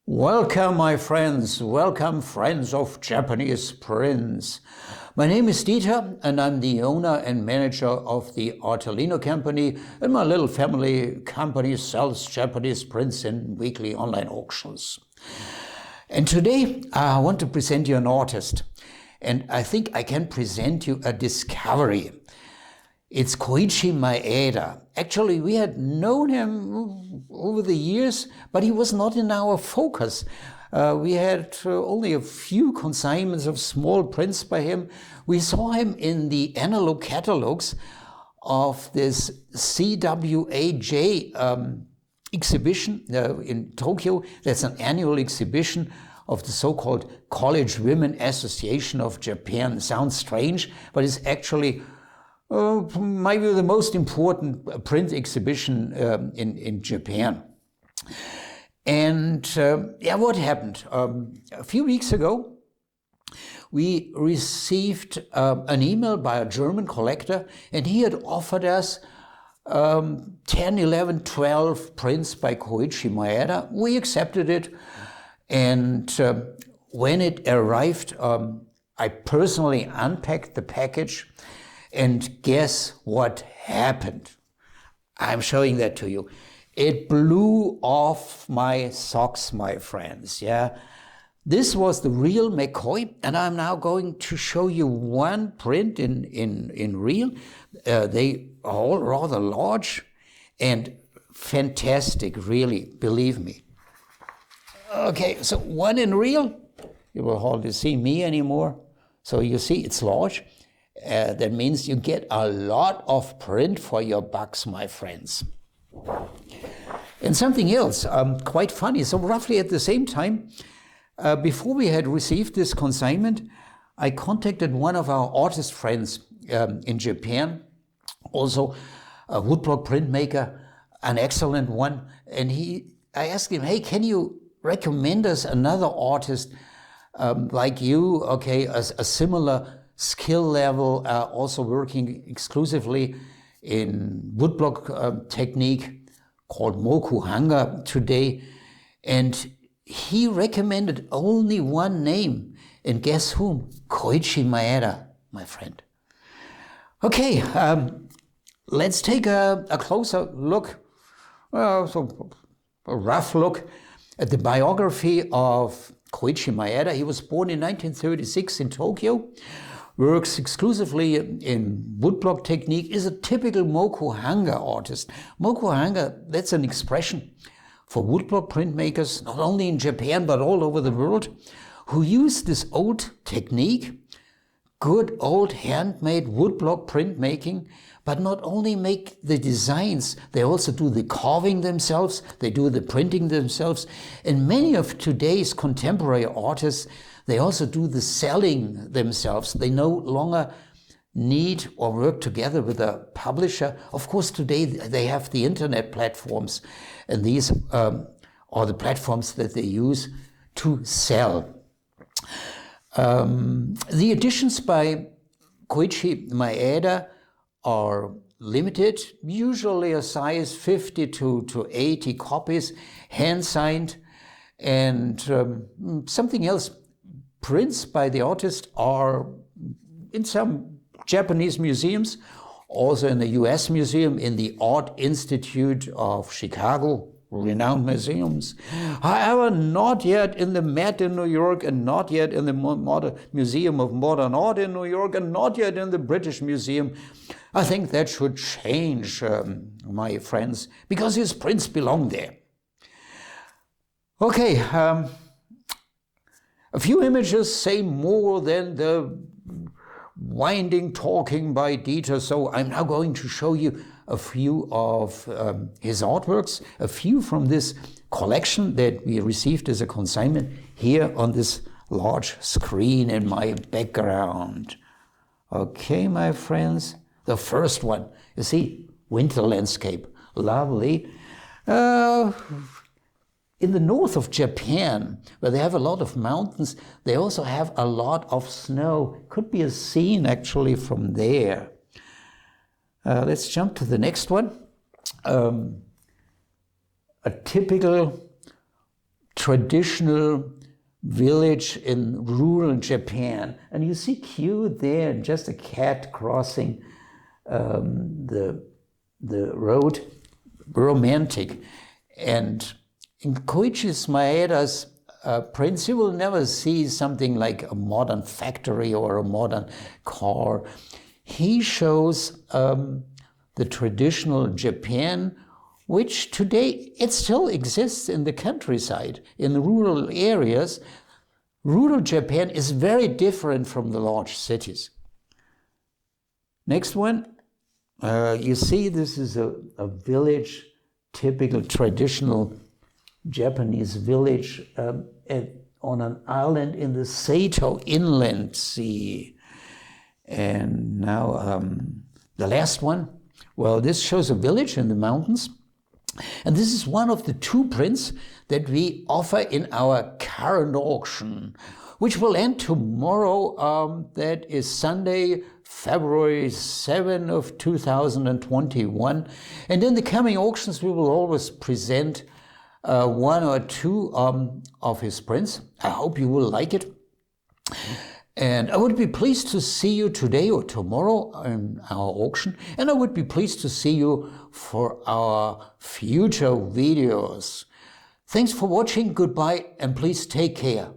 Welcome, my friends. Welcome, friends of Japanese prints. My name is Dieter, and I'm the owner and manager of the Artelino company, and my little family company sells Japanese prints in weekly online auctions. And today I want to present you an artist, and I think I can present you a discovery. It's Koichi Maeda. Actually, we had known him over the years, but he was not in our focus. We had only a few consignments of small prints by him. We saw him in the analog catalogs of this CWAJ exhibition in Tokyo. That's an annual exhibition of the so-called College Women Association of Japan. Sounds strange, but it's actually maybe the most important print exhibition in Japan. And what happened? A few weeks ago, we received an email by a German collector, and he had offered us 10, 11, 12 prints by Koichi Maeda. We accepted it, and when it arrived, I personally unpacked the package. And guess what happened? I'm showing that to you. It blew off my socks, my friends. Yeah, this was the real McCoy, and I'm now going to show you one print in real. They are all rather large and fantastic, really, believe me. Okay, so one in real. You will hardly see me anymore. So you see, it's large. That means you get a lot of print for your bucks, my friends. And something else, quite funny. So roughly at the same time, before we had received this consignment, I contacted one of our artist friends in Japan, also a woodblock printmaker, an excellent one. And I asked him, hey, can you recommend us another artist like you, okay, a similar skill level, also working exclusively in woodblock technique called mokuhanga today. And he recommended only one name. And guess whom? Koichi Maeda, my friend. Okay, let's take a closer look, so a rough look at the biography of Koichi Maeda. He was born in 1936 in Tokyo. Works exclusively in woodblock technique, is a typical mokuhanga artist. Mokuhanga, that's an expression for woodblock printmakers, not only in Japan, but all over the world, who use this old technique, good old handmade woodblock printmaking, but not only make the designs, they also do the carving themselves, they do the printing themselves. And many of today's contemporary artists, they also do the selling themselves. They no longer need or work together with a publisher. Of course, today they have the internet platforms, and these are the platforms that they use to sell. The editions by Koichi Maeda are limited, usually a size 50 to 80 copies, hand-signed, and something else. Prints by the artist are in some Japanese museums, also in the US Museum, in the Art Institute of Chicago, renowned museums. However, not yet in the Met in New York, and not yet in the Museum of Modern Art in New York, and not yet in the British Museum. I think that should change, my friends, because his prints belong there. Okay, a few images say more than the winding talking by Dieter, so I'm now going to show you a few of his artworks, a few from this collection that we received as a consignment here on this large screen in my background. Okay, my friends, the first one, you see, winter landscape, lovely. In the north of Japan, where they have a lot of mountains, they also have a lot of snow. Could be a scene actually from there. Let's jump to the next one. A typical traditional village in rural Japan. And you see Q there, just a cat crossing the road, romantic. And in Koichi Maeda's prints, you will never see something like a modern factory or a modern car. He shows the traditional Japan, which today it still exists in the countryside, in the rural areas. Rural Japan is very different from the large cities. Next one, you see this is a village, typical traditional Japanese village on an island in the Sato Inland Sea. And now the last one, well, this shows a village in the mountains. And this is one of the two prints that we offer in our current auction, which will end tomorrow. That is Sunday, February 7 of 2021. And in the coming auctions, we will always present one or two of his prints. I hope you will like it. And I would be pleased to see you today or tomorrow in our auction. And I would be pleased to see you for our future videos. Thanks for watching. Goodbye, and please take care.